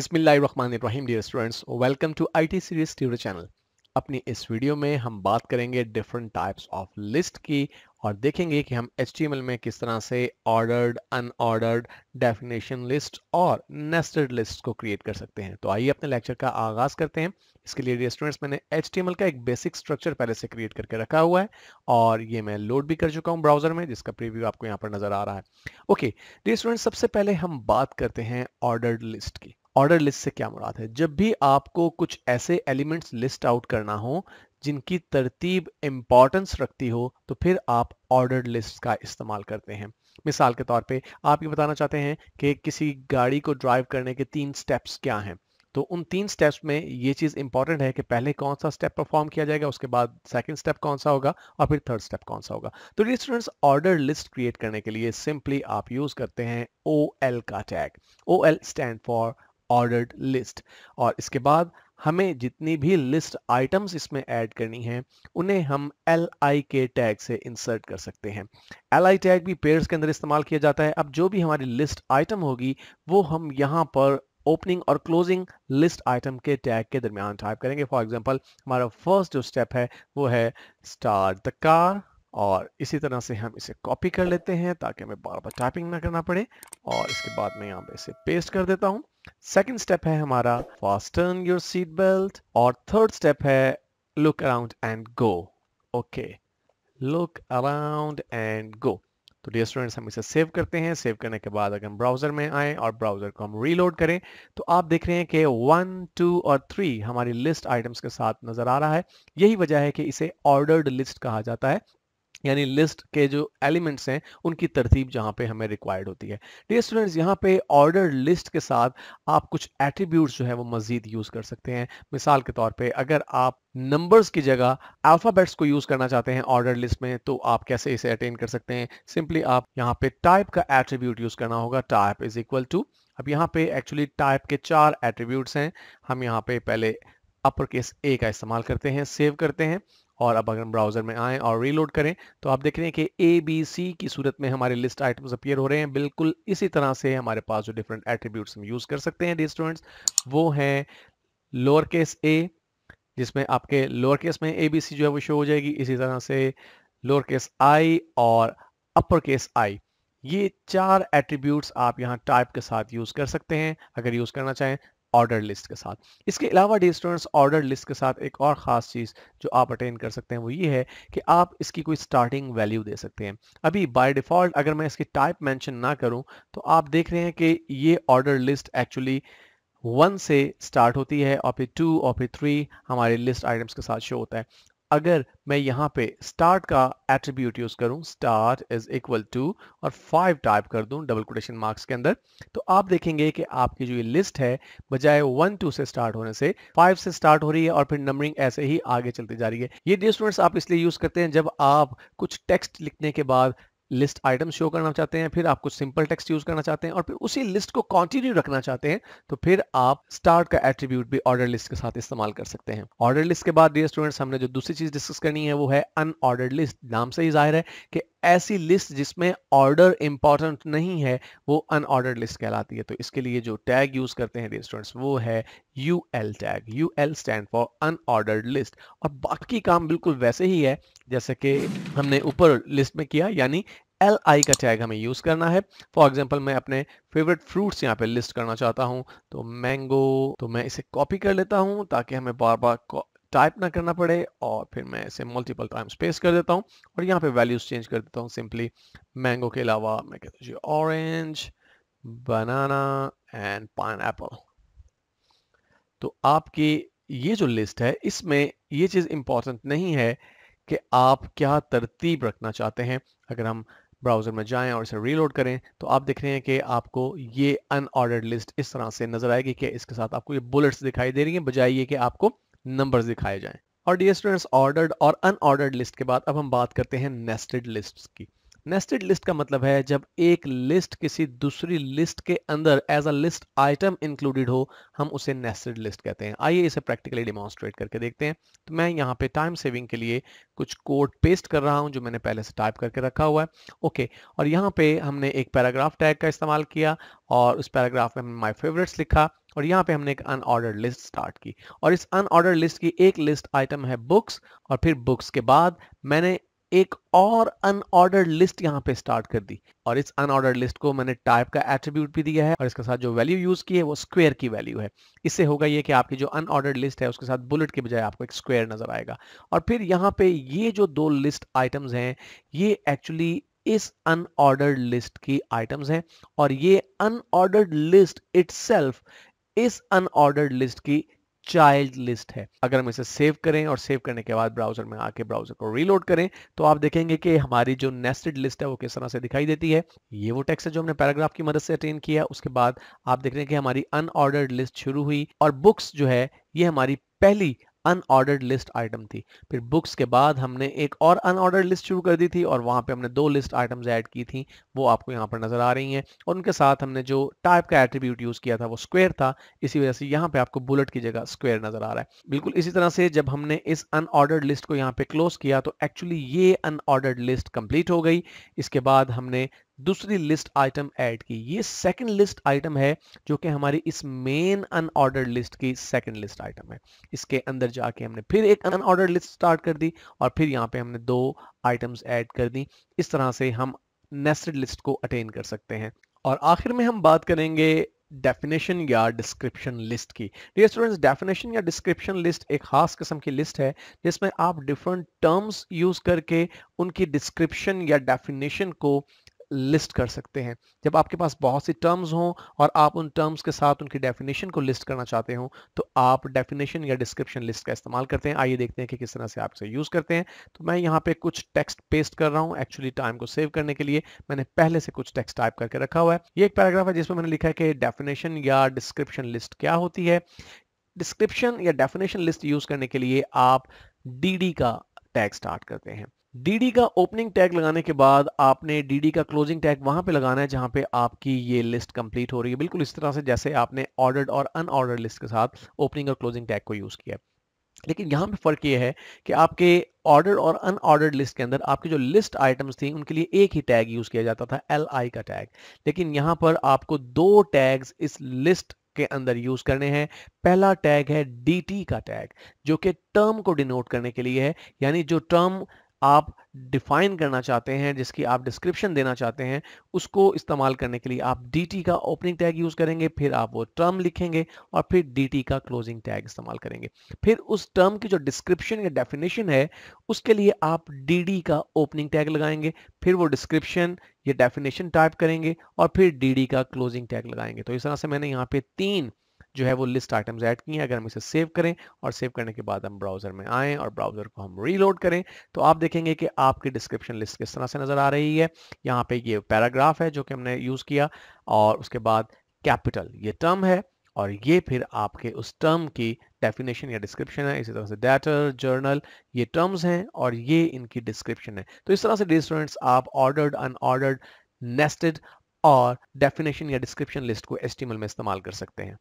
बिस्मिल्लाहिर्रहमानिर्रहीम dear students, welcome to IT series tutor channel. अपनी इस वीडियो में हम बात करेंगे डिफरेंट टाइप्स ऑफ लिस्ट की और देखेंगे कि हम HTML में किस तरह से ऑर्डर्ड, अनऑर्डर्ड, डेफिनेशन लिस्ट और नेस्टेड लिस्ट को क्रिएट कर सकते हैं। तो आइए अपने लेक्चर का आगाज करते हैं। इसके लिए डियर स्टूडेंट्स मैंने HTML का एक बेसिक स्ट्रक्चर पहले से क्रिएट करके रखा हुआ है और ये मैं लोड भी कर चुका हूँ ब्राउजर में, जिसका प्रीव्यू आपको यहाँ पर नजर आ रहा है। ओके डियर स्टूडेंट्स, सबसे पहले हम बात करते हैं ऑर्डर्ड लिस्ट की। ऑर्डर लिस्ट से क्या मुराद है? जब भी आपको कुछ ऐसे एलिमेंट्स लिस्ट आउट करना हो जिनकी तरतीब इंपॉर्टेंस रखती हो, तो फिर आप ऑर्डर्ड लिस्ट का इस्तेमाल करते हैं। मिसाल के तौर पे आप ये बताना चाहते हैं कि किसी गाड़ी को ड्राइव करने के 3 स्टेप्स क्या हैं, तो उन 3 स्टेप्स में ये चीज़ इंपॉर्टेंट है कि पहले कौन सा स्टेप परफॉर्म किया जाएगा, उसके बाद सेकंड स्टेप कौन सा होगा और फिर थर्ड स्टेप कौन सा होगा। तो dear students, order list create करने के लिए सिंपली आप यूज करते हैं OL का tag. OL stand for ordered list. और इसके बाद हमें जितनी भी लिस्ट आइटम्स इसमें ऐड करनी है उन्हें हम LI के टैग से इंसर्ट कर सकते हैं। LI टैग भी पेयर्स के अंदर इस्तेमाल किया जाता है। अब जो भी हमारी लिस्ट आइटम होगी वो हम यहाँ पर ओपनिंग और क्लोजिंग लिस्ट आइटम के टैग के दरमियान टाइप करेंगे। फॉर एग्जांपल हमारा फर्स्ट जो स्टेप है वो है स्टार्ट द कार, और इसी तरह से हम इसे कॉपी कर लेते हैं ताकि हमें बार बार टाइपिंग ना करना पड़े, और इसके बाद मैं यहाँ पे इसे पेस्ट कर देता हूँ। सेकंड स्टेप है हमारा फास्टन योर सीट बेल्ट, और थर्ड स्टेप है look around and go. Okay, look around and go. तो डियर स्टूडेंट्स, हम इसे सेव करते हैं। सेव करने के बाद अगर हम ब्राउजर में आए और ब्राउजर को हम रीलोड करें तो आप देख रहे हैं कि 1, 2 और 3 हमारी लिस्ट आइटम्स के साथ नजर आ रहा है। यही वजह है कि इसे ऑर्डर्ड लिस्ट कहा जाता है, यानी लिस्ट के जो एलिमेंट्स हैं उनकी तरतीब जहां पे हमें रिक्वायर्ड होती है। डियर स्टूडेंट्स, यहाँ पे ऑर्डर लिस्ट के साथ आप कुछ एट्रीब्यूट्स जो है वो मजीद यूज कर सकते हैं। मिसाल के तौर पे अगर आप नंबर्स की जगह अल्फाबेट्स को यूज करना चाहते हैं ऑर्डर लिस्ट में, तो आप कैसे इसे अटेन कर सकते हैं? सिंपली आप यहाँ पे टाइप का एट्रीब्यूट यूज करना होगा। टाइप इज इक्वल टू, अब यहाँ पे एक्चुअली टाइप के 4 एट्रीब्यूट्स हैं। हम यहाँ पे पहले अपर केस A का इस्तेमाल करते हैं, सेव करते हैं, और अब अगर हम ब्राउजर में आएँ और रीलोड करें तो आप देख रहे हैं कि ABC की सूरत में हमारे लिस्ट आइटम्स अपीयर हो रहे हैं। बिल्कुल इसी तरह से हमारे पास जो डिफरेंट एट्रीब्यूट्स हम यूज कर सकते हैं डियर स्टूडेंट्स, वो हैं लोअर केस A, जिसमें आपके लोअर केस में ABC जो है वो शो हो जाएगी। इसी तरह से लोअर केस I और अपर केस I, ये 4 एट्रीब्यूट्स आप यहाँ टाइप के साथ यूज कर सकते हैं अगर यूज करना चाहें ऑर्डर लिस्ट के साथ। इसके अलावा डियर स्टूडेंट्स, ऑर्डर लिस्ट के साथ एक और खास चीज जो आप अटेन कर सकते हैं वो ये है कि आप इसकी कोई स्टार्टिंग वैल्यू दे सकते हैं। अभी बाय डिफॉल्ट अगर मैं इसकी टाइप मेंशन ना करूं तो आप देख रहे हैं कि ये ऑर्डर लिस्ट एक्चुअली 1 से स्टार्ट होती है और फिर 2 और फिर 3 हमारे लिस्ट आइटम्स के साथ शो होता है। अगर मैं यहाँ पे स्टार्ट का एट्रीब्यूट यूज करूं, स्टार्ट इज इक्वल टू, और 5 टाइप कर दूं डबल कोटेशन मार्क्स के अंदर, तो आप देखेंगे कि आपकी जो ये लिस्ट है बजाय 1, 2 से स्टार्ट होने से 5 से स्टार्ट हो रही है और फिर नंबरिंग ऐसे ही आगे चलती जा रही है। ये डियर स्टूडेंट्स आप इसलिए यूज करते हैं जब आप कुछ टेक्स्ट लिखने के बाद लिस्ट आइटम शो करना चाहते हैं, फिर आप कुछ सिंपल टेक्स्ट यूज करना चाहते हैं और फिर उसी लिस्ट को कंटिन्यू रखना चाहते हैं, तो फिर आप स्टार्ट का एट्रीब्यूट भी ऑर्डर लिस्ट के साथ इस्तेमाल कर सकते हैं। ऑर्डर लिस्ट के बाद डियर स्टूडेंट्स, हमने जो दूसरी चीज डिस्कस करनी है वो है अनऑर्डर्ड लिस्ट। नाम से ही जाहिर है कि ऐसी लिस्ट जिसमें ऑर्डर इंपॉर्टेंट नहीं है वो अनऑर्डर्ड लिस्ट कहलाती है। तो इसके लिए जो टैग यूज करते हैं डियर स्टूडेंट्स वो है UL tag. UL stand for unordered list, और बाकी काम बिल्कुल वैसे ही है जैसे कि हमने ऊपर लिस्ट में किया, यानी LI का टैग हमें यूज करना है। फॉर एग्जांपल मैं अपने फेवरेट फ्रूट्स यहाँ पे लिस्ट करना चाहता हूँ, तो मैंगो, तो मैं इसे कॉपी कर लेता हूँ ताकि हमें बार बार टाइप ना करना पड़े, और फिर मैं इसे मल्टीपल टाइम्स पेस्ट कर देता हूँ और यहाँ पे वैल्यूज चेंज कर देता हूँ। सिंपली मैंगो के अलावा मैं कहता हूँ ऑरेंज, बनाना एंड पाइनएप्पल। तो आपकी ये जो लिस्ट है इसमें ये चीज इंपॉर्टेंट नहीं है कि आप क्या तरतीब रखना चाहते हैं। अगर हम ब्राउजर में जाएं और इसे रीलोड करें तो आप देख रहे हैं कि आपको ये अनऑर्डर्ड लिस्ट इस तरह से नजर आएगी कि इसके साथ आपको ये बुलेट्स दिखाई दे रही हैं बजाय ये कि आपको नंबर्स दिखाए जाएं। और डियर स्टूडेंट्स, ऑर्डर्ड और अनऑर्डर्ड लिस्ट के बाद अब हम बात करते हैं नेस्टेड लिस्ट्स की। नेस्टेड लिस्ट का मतलब है जब एक लिस्ट किसी दूसरी लिस्ट के अंदर as a list item included हो, हम उसे नेस्टेड लिस्ट कहते हैं। आइए इसे प्रैक्टिकली डिमॉन्स्ट्रेट करके देखते हैं। तो मैं यहाँ पे टाइम सेविंग के लिए कुछ कोड पेस्ट कर रहा हूँ जो मैंने पहले से टाइप करके रखा हुआ है। ओके, और यहाँ पे हमने एक पैराग्राफ टैग का इस्तेमाल किया और उस पैराग्राफ में हमने माय फेवरेट्स लिखा और यहाँ पे हमने एक अनऑर्डर्ड लिस्ट स्टार्ट की और इस अनऑर्डर्ड लिस्ट की एक लिस्ट आइटम है बुक्स और फिर बुक्स के बाद मैंने एक और अनऑर्डर्ड लिस्ट यहाँ पे स्टार्ट कर दी और इस अनऑर्डर्ड लिस्ट को मैंने टाइप का एट्रीब्यूट भी दिया है और इसके साथ जो वैल्यू यूज की है वो स्क्वायर की वैल्यू है। इससे होगा ये कि आपकी जो अनऑर्डर्ड लिस्ट है उसके साथ बुलेट के बजाय आपको एक स्क्वायर नजर आएगा। और फिर यहाँ पे ये जो दो लिस्ट आइटम्स हैं ये एक्चुअली इस अनऑर्डर्ड लिस्ट की आइटम्स हैं और ये अनऑर्डर्ड लिस्ट इटसेल्फ इस अनऑर्डर्ड लिस्ट की चाइल्ड लिस्ट है। अगर हम इसे सेव करें और सेव करने के बाद ब्राउजर में आके ब्राउजर को रीलोड करें तो आप देखेंगे कि हमारी जो नेस्टेड लिस्ट है वो किस तरह से दिखाई देती है। ये वो टेक्स्ट है जो हमने पैराग्राफ की मदद से अटेन किया। उसके बाद आप देख रहे हैं कि हमारी अनऑर्डर्ड लिस्ट शुरू हुई और बुक्स जो है ये हमारी पहली अनऑर्डर्ड लिस्ट आइटम थी। फिर बुक्स के बाद हमने एक और अनऑर्डर्ड लिस्ट शुरू कर दी थी और वहां पे हमने दो लिस्ट आइटम्स ऐड की थी, वो आपको यहाँ पर नजर आ रही हैं और उनके साथ हमने जो टाइप का एट्रीब्यूट यूज किया था वो स्क्वायर था। इसी वजह से यहाँ पे आपको बुलेट की जगह स्क्वायर नजर आ रहा है। बिल्कुल इसी तरह से जब हमने इस अनऑर्डर्ड लिस्ट को यहाँ पे क्लोज किया तो एक्चुअली ये अनऑर्डर्ड लिस्ट कंप्लीट हो गई। इसके बाद हमने दूसरी लिस्ट आइटम ऐड की। ये सेकंड लिस्ट आइटम है जो कि हमारी इस मेन अनऑर्डर्ड लिस्ट की सेकंड लिस्ट आइटम है। इसके अंदर जाके हमने फिर एक अनऑर्डर्ड लिस्ट स्टार्ट कर दी और फिर यहाँ पे हमने दो आइटम्स ऐड कर दी। इस तरह से हम नेस्टेड लिस्ट को अटेन कर सकते हैं। और आखिर में हम बात करेंगे डेफिनेशन या डिस्क्रिप्शन लिस्ट की। डियर स्टूडेंट्स, डेफिनेशन या डिस्क्रिप्शन लिस्ट एक खास किस्म की लिस्ट है जिसमें आप डिफरेंट टर्म्स यूज करके उनकी डिस्क्रिप्शन या डेफिनेशन को लिस्ट कर सकते हैं। जब आपके पास बहुत सी टर्म्स हों और आप उन टर्म्स के साथ उनकी डेफिनेशन को लिस्ट करना चाहते हो तो आप डेफिनेशन या डिस्क्रिप्शन लिस्ट का इस्तेमाल करते हैं। आइए देखते हैं कि किस तरह से आप इसे यूज करते हैं। तो मैं यहाँ पे कुछ टेक्स्ट पेस्ट कर रहा हूँ। एक्चुअली टाइम को सेव करने के लिए मैंने पहले से कुछ टेक्स्ट टाइप करके रखा हुआ है। ये एक पैराग्राफ है जिसमें मैंने लिखा है कि डेफिनेशन या डिस्क्रिप्शन लिस्ट क्या होती है। डिस्क्रिप्शन या डेफिनेशन लिस्ट यूज करने के लिए आप dd का टैग स्टार्ट करते हैं। dd का ओपनिंग टैग लगाने के बाद आपने dd का क्लोजिंग टैग वहां पे लगाना है जहां पे आपकी ये लिस्ट कंप्लीट हो रही है, बिल्कुल इस तरह से जैसे आपने ऑर्डर्ड और अनऑर्डर्ड लिस्ट के साथ ओपनिंग और क्लोजिंग टैग को यूज किया। लेकिन यहाँ पे फर्क ये है कि आपके ऑर्डर और अनऑर्डर्ड लिस्ट के अंदर आपकी जो लिस्ट आइटम्स थी उनके लिए एक ही टैग यूज किया जाता था, li का टैग। लेकिन यहाँ पर आपको दो टैग्स इस लिस्ट के अंदर यूज करने हैं। पहला टैग है dt का टैग जो कि टर्म को डिनोट करने के लिए है, यानी जो टर्म आप डिफाइन करना चाहते हैं, जिसकी आप डिस्क्रिप्शन देना चाहते हैं, उसको इस्तेमाल करने के लिए आप dt का ओपनिंग टैग यूज करेंगे, फिर आप वो टर्म लिखेंगे और फिर dt का क्लोजिंग टैग इस्तेमाल करेंगे। फिर उस टर्म की जो डिस्क्रिप्शन या डेफिनेशन है उसके लिए आप dd का ओपनिंग टैग लगाएंगे, फिर वो डिस्क्रिप्शन या डेफिनेशन टाइप करेंगे और फिर dd का क्लोजिंग टैग लगाएंगे। तो इस तरह से मैंने यहाँ पे तीन जो है वो लिस्ट आइटम्स ऐड की हैं। अगर हम इसे सेव करें और सेव करने के बाद हम ब्राउजर में आएँ और ब्राउजर को हम रीलोड करें तो आप देखेंगे कि आपकी डिस्क्रिप्शन लिस्ट किस तरह से नजर आ रही है। यहाँ पे ये पैराग्राफ है जो कि हमने यूज किया और उसके बाद कैपिटल ये टर्म है और ये फिर आपके उस टर्म की डेफिनेशन या डिस्क्रिप्शन है। इसी तरह से डेटर, जर्नल ये टर्म्स हैं और ये इनकी डिस्क्रिप्शन है। तो इस तरह से डियर स्टूडेंट्स आप ऑर्डर्ड, अनऑर्डर्ड, नेस्टेड और डेफिनेशन या डिस्क्रिप्शन लिस्ट को HTML में इस्तेमाल कर सकते हैं।